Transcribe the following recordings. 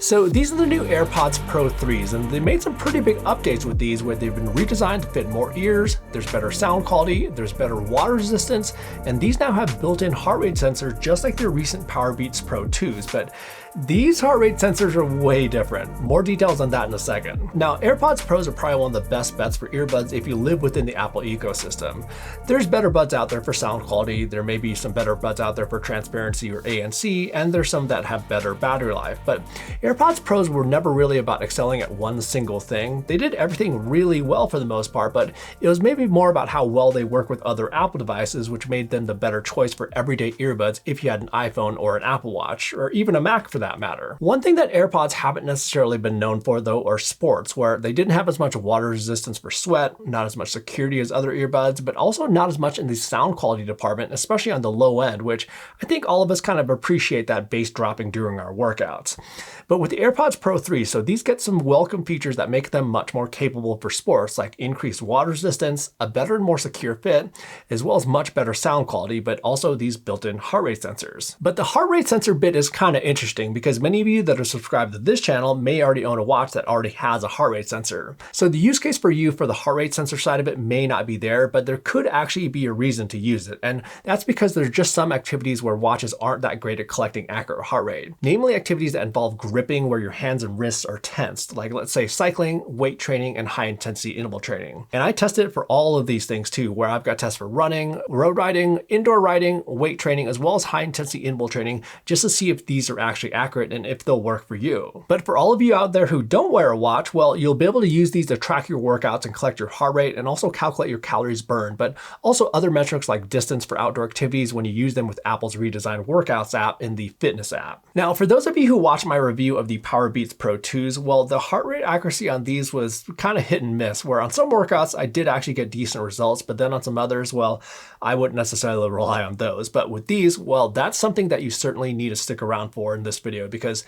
So these are the new AirPods Pro 3s, and they made some pretty big updates with these where they've been redesigned to fit more ears, there's better sound quality, there's better water resistance, and these now have built-in heart rate sensors just like their recent Powerbeats Pro 2s, but these heart rate sensors are way different. More details on that in a second. Now, AirPods Pros are probably one of the best bets for earbuds if you live within the Apple ecosystem. There's better buds out there for sound quality, there may be some better buds out there for transparency or ANC, and there's some that have better battery life, but AirPods Pros were never really about excelling at one single thing. They did everything really well for the most part, but it was maybe more about how well they work with other Apple devices, which made them the better choice for everyday earbuds if you had an iPhone or an Apple Watch, or even a Mac for that matter. One thing that AirPods haven't necessarily been known for though are sports, where they didn't have as much water resistance for sweat, not as much security as other earbuds, but also not as much in the sound quality department, especially on the low end, which I think all of us kind of appreciate that bass dropping during our workouts. But with the AirPods Pro 3, so these get some welcome features that make them much more capable for sports, like increased water resistance, a better and more secure fit, as well as much better sound quality, but also these built-in heart rate sensors. But the heart rate sensor bit is kind of interesting because many of you that are subscribed to this channel may already own a watch that already has a heart rate sensor. So the use case for you for the heart rate sensor side of it may not be there, but there could actually be a reason to use it. And that's because there's just some activities where watches aren't that great at collecting accurate heart rate, namely activities that involve gripping where your hands and wrists are tensed, like let's say cycling, weight training, and high intensity interval training. And I tested it for all of these things too, where I've got tests for running, road riding, indoor riding, weight training, as well as high intensity interval training, just to see if these are actually accurate and if they'll work for you. But for all of you out there who don't wear a watch, well, you'll be able to use these to track your workouts and collect your heart rate and also calculate your calories burned, but also other metrics like distance for outdoor activities when you use them with Apple's redesigned Workouts app in the Fitness app. Now, for those of you who watched my review of the Powerbeats Pro 2s, well, the heart rate accuracy on these was kind of hit and miss, where on some workouts I did actually get decent results, but then on some others, well, I wouldn't necessarily rely on those. But with these, well, that's something that you certainly need to stick around for in this video because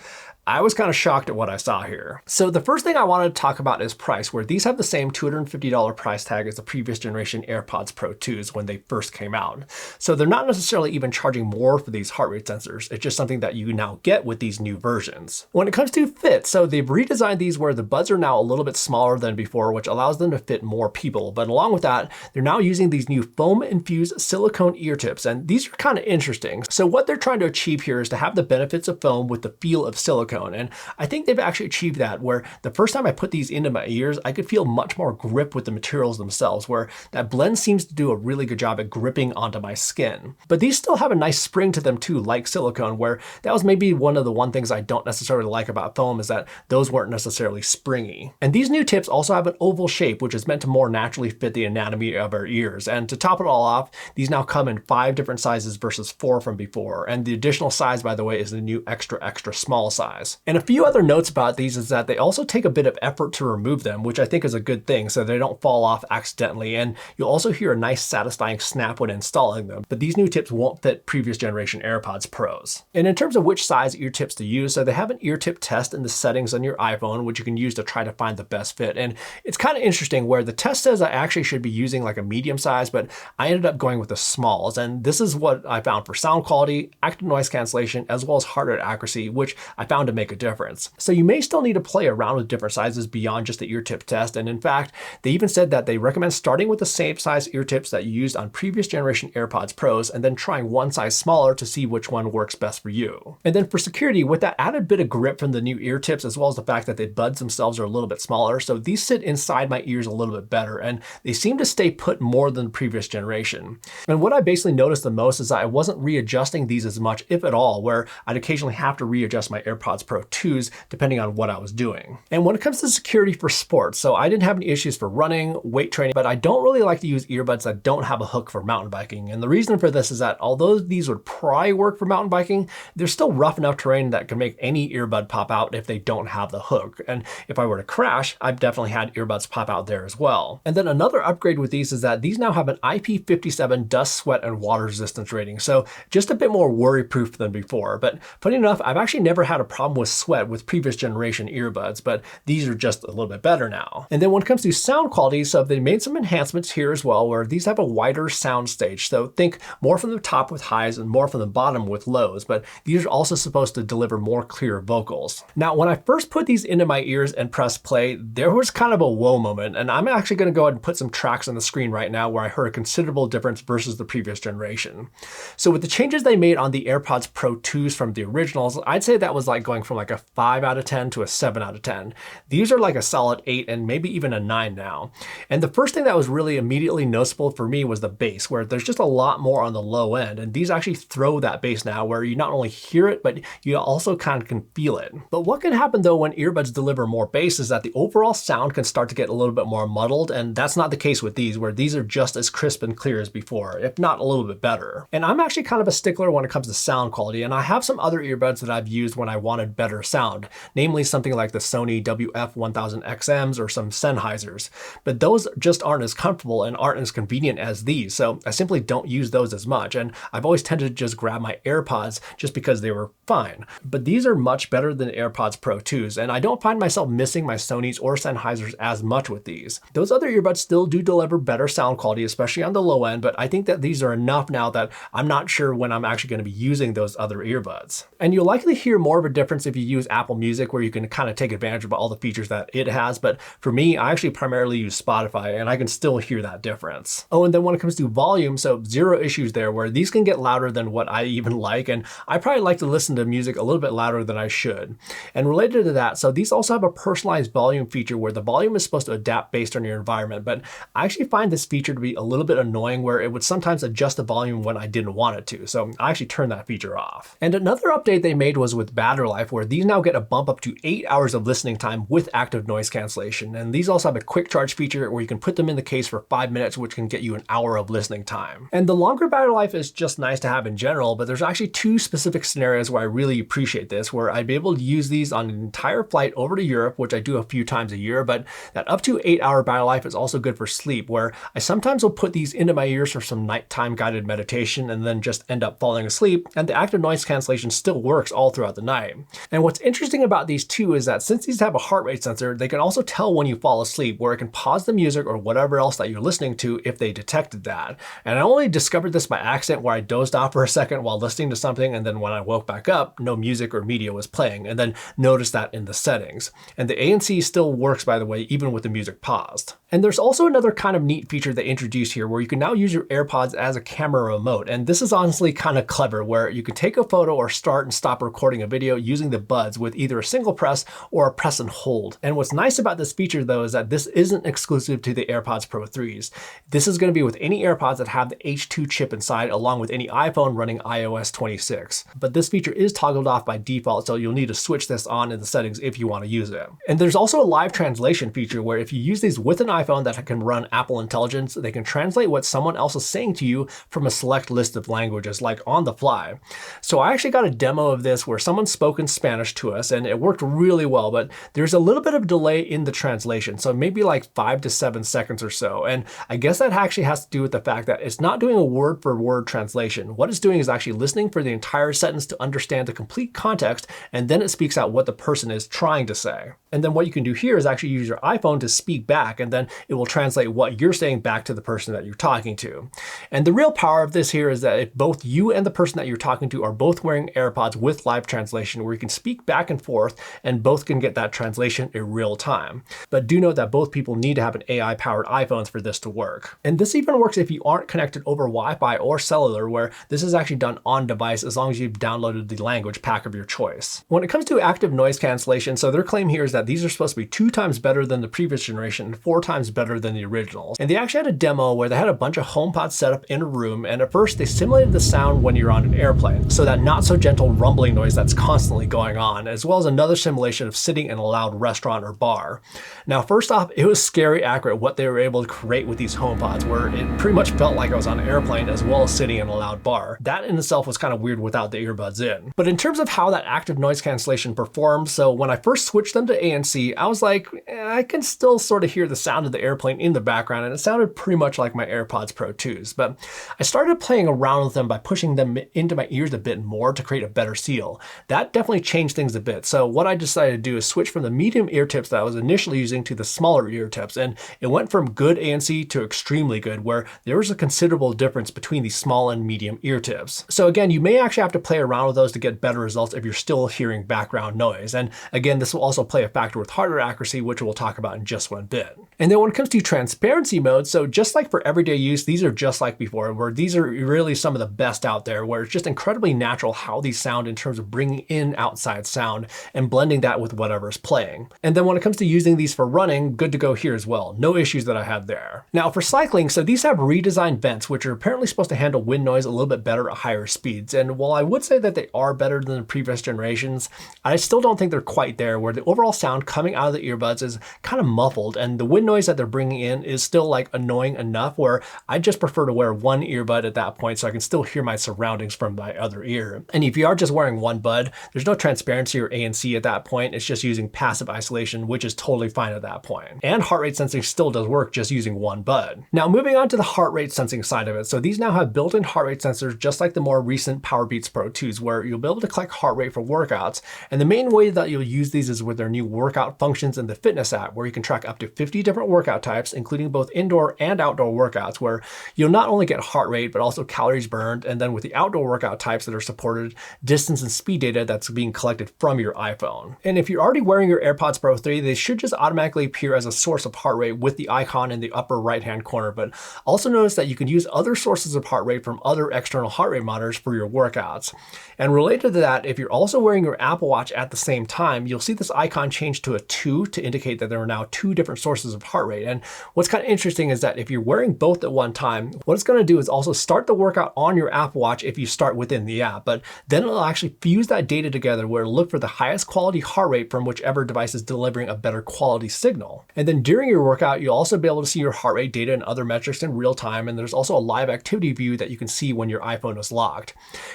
I was kind of shocked at what I saw here. So the first thing I wanted to talk about is price, where these have the same $250 price tag as the previous generation AirPods Pro 2s when they first came out. So they're not necessarily even charging more for these heart rate sensors. It's just something that you now get with these new versions. When it comes to fit, so they've redesigned these where the buds are now a little bit smaller than before, which allows them to fit more people. But along with that, they're now using these new foam-infused silicone ear tips, and these are kind of interesting. So what they're trying to achieve here is to have the benefits of foam with the feel of silicone. And I think they've actually achieved that, where the first time I put these into my ears, I could feel much more grip with the materials themselves, where that blend seems to do a really good job at gripping onto my skin. But these still have a nice spring to them too, like silicone, where that was maybe one of the things I don't necessarily like about foam is that those weren't necessarily springy. And these new tips also have an oval shape, which is meant to more naturally fit the anatomy of our ears. And to top it all off, these now come in 5 different sizes versus 4 from before. And the additional size, by the way, is the new extra small size. And a few other notes about these is that they also take a bit of effort to remove them, which I think is a good thing, so they don't fall off accidentally. And you'll also hear a nice satisfying snap when installing them, but these new tips won't fit previous generation AirPods Pros. And in terms of which size ear tips to use, so they have an ear tip test in the settings on your iPhone, which you can use to try to find the best fit. And it's kind of interesting where the test says I actually should be using like a medium size, but I ended up going with the smalls. And this is what I found for sound quality, active noise cancellation, as well as heart rate accuracy, which I found to make a difference. So you may still need to play around with different sizes beyond just the ear tip test. And in fact, they even said that they recommend starting with the same size ear tips that you used on previous generation AirPods Pros and then trying one size smaller to see which one works best for you. And then for security, with that added bit of grip from the new ear tips, as well as the fact that the buds themselves are a little bit smaller, so these sit inside my ears a little bit better, and they seem to stay put more than the previous generation. And what I basically noticed the most is that I wasn't readjusting these as much, if at all, where I'd occasionally have to readjust my AirPods Pro 2s depending on what I was doing. And when it comes to security for sports, so I didn't have any issues for running, weight training, but I don't really like to use earbuds that don't have a hook for mountain biking. And the reason for this is that although these would probably work for mountain biking, they're still rough enough terrain that can make any earbud pop out if they don't have the hook. And if I were to crash, I've definitely had earbuds pop out there as well. And then another upgrade with these is that these now have an IP57 dust, sweat, and water resistance rating. So just a bit more worry-proof than before. But funny enough, I've actually never had a problem with sweat with previous generation earbuds, but these are just a little bit better now. And then when it comes to sound quality, so they made some enhancements here as well, where these have a wider sound stage. So think more from the top with highs and more from the bottom with lows, but these are also supposed to deliver more clear vocals. vocals. Now, when I first put these into my ears and pressed play, there was kind of a whoa moment, and I'm actually going to go ahead and put some tracks on the screen right now where I heard a considerable difference versus the previous generation. So with the changes they made on the AirPods Pro 2s from the originals, I'd say that was like going from like a 5 out of 10 to a 7 out of 10. These are like a solid 8 and maybe even a 9 now. And the first thing that was really immediately noticeable for me was the bass, where there's just a lot more on the low end, and these actually throw that bass now where you not only hear it, but you also kind of can feel it. But what can happen though when earbuds deliver more bass is that the overall sound can start to get a little bit more muddled, and that's not the case with these, where these are just as crisp and clear as before, if not a little bit better. And I'm actually kind of a stickler when it comes to sound quality, and I have some other earbuds that I've used when I wanted better sound, namely something like the Sony WF-1000XMs or some Sennheisers, but those just aren't as comfortable and aren't as convenient as these, so I simply don't use those as much, and I've always tended to just grab my AirPods just because they were fine. But these are much better than AirPods Pro 2s, and I don't find myself missing my Sonys or Sennheisers as much with these. Those other earbuds still do deliver better sound quality, especially on the low end, but I think that these are enough now that I'm not sure when I'm actually going to be using those other earbuds. And you'll likely hear more of a difference if you use Apple Music, where you can kind of take advantage of all the features that it has, but for me, I actually primarily use Spotify, and I can still hear that difference. Oh, and then when it comes to volume, so zero issues there, where these can get louder than what I even like, and I probably like to listen to music a little bit louder than I should. And related to that, so these also have a personalized volume feature where the volume is supposed to adapt based on your environment, but I actually find this feature to be a little bit annoying, where it would sometimes adjust the volume when I didn't want it to, so I actually turned that feature off. And another update they made was with battery life, where these now get a bump up to 8 hours of listening time with active noise cancellation, and these also have a quick charge feature where you can put them in the case for 5 minutes, which can get you an hour of listening time. And the longer battery life is just nice to have in general, but there's actually two specific scenarios where I really appreciate this, where I'd be able to use these on an entire flight over to Europe, which I do a few times a year, but that up to 8-hour battery life is also good for sleep, where I sometimes will put these into my ears for some nighttime guided meditation and then just end up falling asleep, and the active noise cancellation still works all throughout the night. And what's interesting about these two is that since these have a heart rate sensor, they can also tell when you fall asleep, where it can pause the music or whatever else that you're listening to if they detected that. And I only discovered this by accident, where I dozed off for a second while listening to something, and then when I woke back up, no music or media was playing, and then noticed that in the settings. And the ANC still works, by the way, even with the music paused. And there's also another kind of neat feature they introduced here, where you can now use your AirPods as a camera remote. And this is honestly kind of clever, where you can take a photo or start and stop recording a video using the buds with either a single press or a press and hold. And what's nice about this feature though is that this isn't exclusive to the AirPods Pro 3s. This is going to be with any AirPods that have the H2 chip inside, along with any iPhone running iOS 26. But this feature is toggled off by default, so you'll need to switch this on in the settings if you want to use it. And there's also a live translation feature, where if you use these with an iPhone that can run Apple Intelligence, they can translate what someone else is saying to you from a select list of languages, like on the fly. So I actually got a demo of this where someone spoke in Spanish to us, and it worked really well, but there's a little bit of delay in the translation, so maybe like 5 to 7 seconds or so. And I guess that actually has to do with the fact that it's not doing a word for word translation. What it's doing is actually listening for the entire sentence to understand the complete context, and then it speaks out what the person is trying to say. And then what you can do here is actually use your iPhone to speak back, and then it will translate what you're saying back to the person that you're talking to. And the real power of this here is that if both you and the person that you're talking to are both wearing AirPods with live translation, where you can speak back and forth and both can get that translation in real time. But do note that both people need to have an AI-powered iPhones for this to work. And this even works if you aren't connected over Wi-Fi or cellular, where this is actually done on device as long as you've downloaded the language pack of your choice. When it comes to active noise cancellation, so their claim here is that these are supposed to be 2 times better than the previous generation and 4 times better than the originals. And they actually had a demo where they had a bunch of HomePods set up in a room, and at first they simulated the sound when you're on an airplane, so that not so gentle rumbling noise that's constantly going on, as well as another simulation of sitting in a loud restaurant or bar. Now, first off, it was scary accurate what they were able to create with these HomePods, where it pretty much felt like I was on an airplane as well as sitting in a loud bar. That in itself was kind of weird without the earbuds in. But in terms of how that active noise cancellation performs, so when I first switched them to ANC, I was like, I can still sort of hear the sound of the airplane in the background, and it sounded pretty much like my AirPods Pro 2s. But I started playing around with them by pushing them into my ears a bit more to create a better seal. That definitely changed things a bit. So what I decided to do is switch from the medium ear tips that I was initially using to the smaller ear tips, and it went from good ANC to extremely good, where there was a considerable difference between the small and medium ear tips. So again, you may actually have to play around with those to get better results if you're still hearing background noise. And again, this will also play a factor with hardware accuracy, which we'll talk about in just one bit. And then when it comes to transparency mode, so just like for everyday use, these are just like before, where these are really some of the best out there, where it's just incredibly natural how these sound in terms of bringing in outside sound and blending that with whatever's playing. And then when it comes to using these for running, good to go here as well. No issues that I had there. Now for cycling, so these have redesigned vents, which are apparently supposed to handle wind noise a little bit better at higher speeds. And while I would say that they are better than the previous generations, I still don't think they're quite there, where the overall sound coming out of the earbuds is kind of muffled, and the wind noise that they're bringing in is still like annoying enough where I just prefer to wear one earbud at that point so I can still hear my surroundings from my other ear. And if you are just wearing one bud, there's no transparency or ANC at that point. It's just using passive isolation, which is totally fine at that point. And heart rate sensing still does work just using one bud. Now moving on to the heart rate sensing side of it. So these now have built-in heart rate sensors just like the more recent Powerbeats Pro 2s, where you'll be able to collect heart rate for workouts. And the main way that you'll use these is with their new workout functions in the fitness app, where you can track up to 50 different workout types, including both indoor and outdoor workouts, where you'll not only get heart rate, but also calories burned. And then with the outdoor workout types that are supported, distance and speed data that's being collected from your iPhone. And if you're already wearing your AirPods Pro 3, they should just automatically appear as a source of heart rate with the icon in the upper right-hand corner. But also notice that you can use other sources of heart rate from other external heart rate monitors for your workouts. And related to that, if you're also wearing your Apple Watch at the same time, you'll see this icon change to a 2 to indicate that there are now 2 different sources of heart rate. And what's kind of interesting is that if you're wearing both at one time, what it's going to do is also start the workout on your Apple Watch if you start within the app, but then it'll actually fuse that data together where it'll look for the highest quality heart rate from whichever device is delivering a better quality signal. And then during your workout, you'll also be able to see your heart rate data and other metrics in real time. And there's also a live activity view that you can see when your iPhone is locked.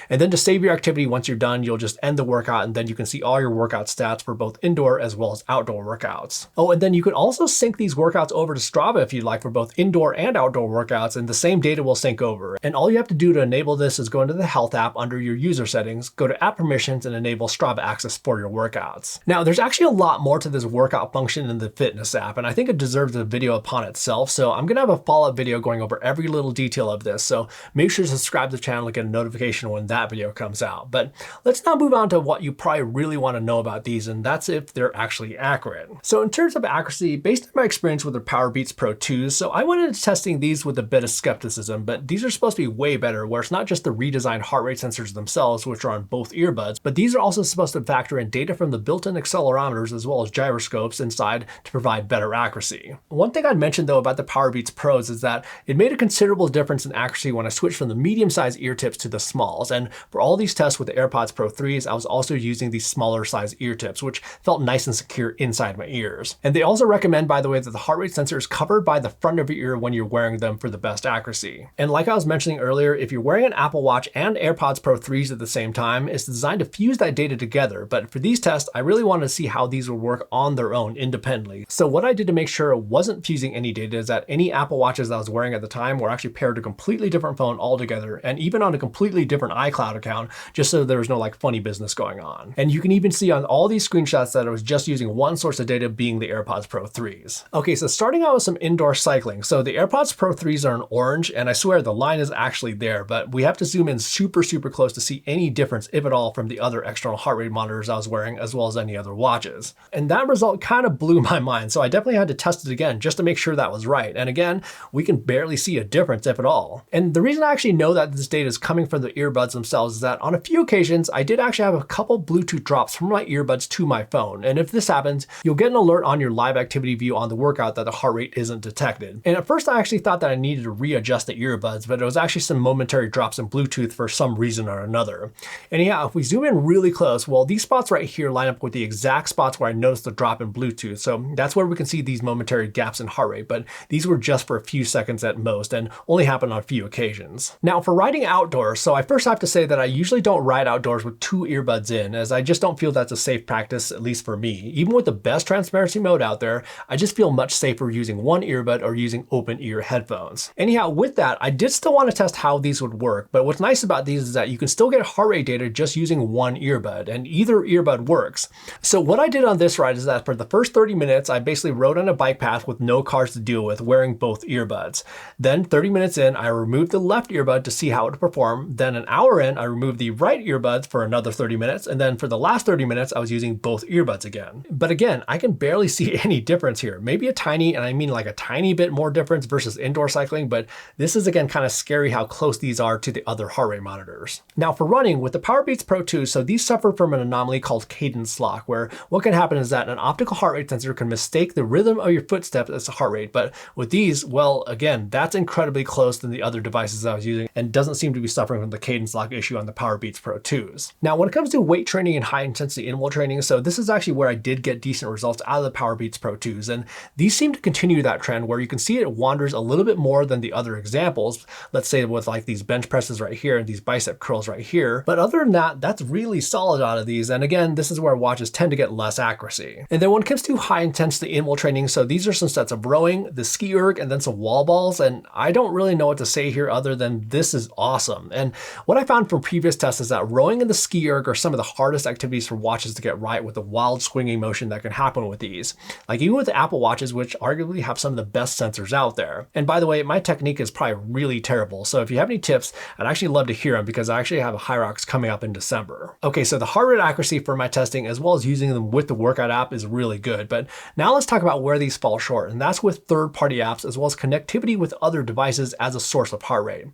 And then to save your activity, once you're done, you'll just end the workout, and then you can see all your workout stats for both indoor as well as outdoor workouts. Oh, and then you can also sync these workouts over to Strava if you'd like for both indoor and outdoor workouts, and the same data will sync over. And all you have to do to enable this is go into the Health app under your user settings, go to App Permissions, and enable Strava access for your workouts. Now, there's actually a lot more to this workout function in the Fitness app, and I think it deserves a video upon itself, so I'm gonna have a follow-up video going over every little detail of this, so make sure to subscribe to the channel to get a notification when that video comes out. But let's now move on to what you probably really want to know about these, and that's if they're actually accurate. So in terms of accuracy, based on my experience with the Powerbeats Pro 2s, so I went into testing these with a bit of skepticism, but these are supposed to be way better, where it's not just the redesigned heart rate sensors themselves, which are on both earbuds, but these are also supposed to factor in data from the built-in accelerometers as well as gyroscopes inside to provide better accuracy. One thing I'd mention though about the Powerbeats Pros is that it made a considerable difference in accuracy when I switched from the medium-sized ear tips to the smalls, and for all these tests with the AirPods Pro 3s, I was also using these smaller size ear tips, which felt nice and secure inside my ears. And they also recommend, by the way, that the heart rate sensor is covered by the front of your ear when you're wearing them for the best accuracy. And like I was mentioning earlier, if you're wearing an Apple Watch and AirPods Pro 3s at the same time, it's designed to fuse that data together. But for these tests, I really wanted to see how these would work on their own independently. So what I did to make sure it wasn't fusing any data is that any Apple Watches that I was wearing at the time were actually paired to a completely different phone altogether, and even on a completely different iCloud account, just so there was no like funny business going on. And you can even see on all these screenshots that I was just using one source of data, being the AirPods Pro 3s. Okay, so starting out with some indoor cycling. So the AirPods Pro 3s are in orange, and I swear the line is actually there, but we have to zoom in super close to see any difference, if at all, from the other external heart rate monitors I was wearing, as well as any other watches. And that result kind of blew my mind, so I definitely had to test it again just to make sure that was right. And again, we can barely see a difference, if at all. And the reason I actually know that this data is coming from the earbuds themselves is that on a few occasions, I did actually have a couple Bluetooth drops from my earbuds to my phone. And if this happens, you'll get an alert on your live activity view on the workout that the heart rate isn't detected. And at first I actually thought that I needed to readjust the earbuds, but it was actually some momentary drops in Bluetooth for some reason or another. And yeah, if we zoom in really close, well, these spots right here line up with the exact spots where I noticed the drop in Bluetooth. So that's where we can see these momentary gaps in heart rate, but these were just for a few seconds at most and only happened on a few occasions. Now for riding outdoors, so I first have to say that I usually don't ride outdoors with two earbuds in, as I just don't feel that's a safe practice, at least for me. Even with the best transparency mode out there, I just feel much safer using one earbud or using open ear headphones. Anyhow, with that, I did still want to test how these would work, but what's nice about these is that you can still get heart rate data just using one earbud, and either earbud works. So what I did on this ride is that for the first 30 minutes, I basically rode on a bike path with no cars to deal with, wearing both earbuds. Then 30 minutes in, I removed the left earbud to see how it would perform. Then an hour in, I removed the right earbuds for another 30 minutes. And then for the last 30 minutes, I was using both earbuds again. But again, I can barely see any difference here. Maybe a tiny, and I mean like a tiny bit more difference versus indoor cycling, but this is again kind of scary how close these are to the other heart rate monitors. Now for running, with the Powerbeats Pro 2, so these suffer from an anomaly called cadence lock, where what can happen is that an optical heart rate sensor can mistake the rhythm of your footsteps as a heart rate. But with these, well, again, that's incredibly close than the other devices I was using and doesn't seem to be suffering from the cadence lock issue on the Powerbeats Pro 2s. Now, when it comes to weight training and high intensity interval training, so this is actually where I did get decent results out of the Powerbeats Pro 2s. And these seem to continue that trend where you can see it wanders a little bit more than the other examples. Let's say with like these bench presses right here and these bicep curls right here. But other than that, that's really solid out of these. And again, this is where watches tend to get less accuracy. And then when it comes to high intensity interval training, so these are some sets of rowing, the ski erg, and then some wall balls. And I don't really know what to say here other than this is awesome. And what I found from previous tests is that rowing and the ski erg are some of the hardest activities for watches to get right with the wild swinging motion that can happen with these. Like even with the Apple Watches, which arguably have some of the best sensors out there. And by the way, my technique is probably really terrible. So if you have any tips, I'd actually love to hear them because I actually have a Hyrox coming up in December. Okay, so the heart rate accuracy for my testing as well as using them with the workout app is really good. But now let's talk about where these fall short, and that's with third-party apps as well as connectivity with other devices as a source of heart rate.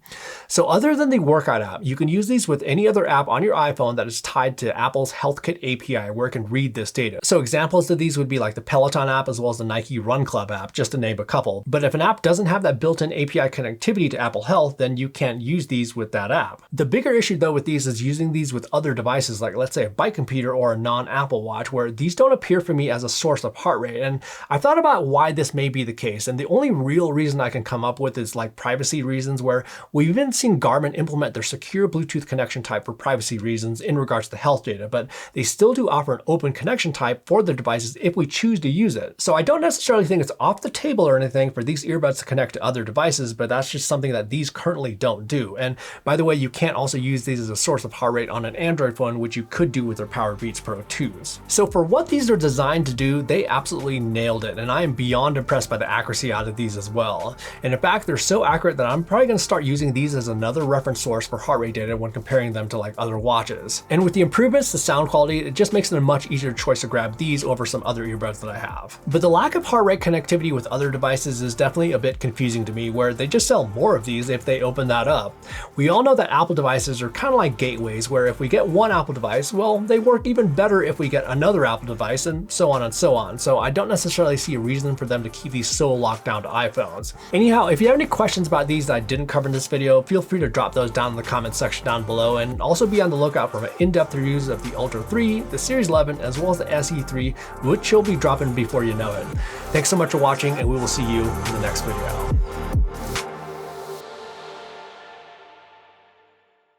So other than the workout app, you can use these with any other app on your iPhone that is tied to Apple's HealthKit API where it can read this data. So examples of these would be like the Peloton app as well as the Nike Run Club app, just to name a couple. But if an app doesn't have that built-in API connectivity to Apple Health, then you can't use these with that app. The bigger issue though with these is using these with other devices like let's say a bike computer or a non-Apple Watch where these don't appear for me as a source of heart rate. And I thought about why this may be the case. And the only real reason I can come up with is like privacy reasons, where we've even seen Garmin implement their secure Bluetooth connection type for privacy reasons in regards to health data, but they still do offer an open connection type for their devices if we choose to use it. So I don't necessarily think it's off the table or anything for these earbuds to connect to other devices, but that's just something that these currently don't do. And by the way, you can't also use these as a source of heart rate on an Android phone, which you could do with their Powerbeats Pro 2s. So for what these are designed to do, they absolutely nailed it. And I am beyond impressed by the accuracy out of these as well. And in fact, they're so accurate that I'm probably going to start using these as another reference source for heart rate data when comparing them to like other watches. And with the improvements to sound quality, it just makes it a much easier choice to grab these over some other earbuds that I have. But the lack of heart rate connectivity with other devices is definitely a bit confusing to me, where they just sell more of these if they open that up. We all know that Apple devices are kind of like gateways, where if we get one Apple device, well, they work even better if we get another Apple device, and so on and so on. So I don't necessarily see a reason for them to keep these so locked down to iPhones. Anyhow, if you have any questions about these that I didn't cover in this video, feel free to drop those down in the comment section down below, and also be on the lookout for my in-depth reviews of the Ultra 3, the Series 11, as well as the SE3, which will be dropping before you know it. Thanks so much for watching, and we will see you in the next video.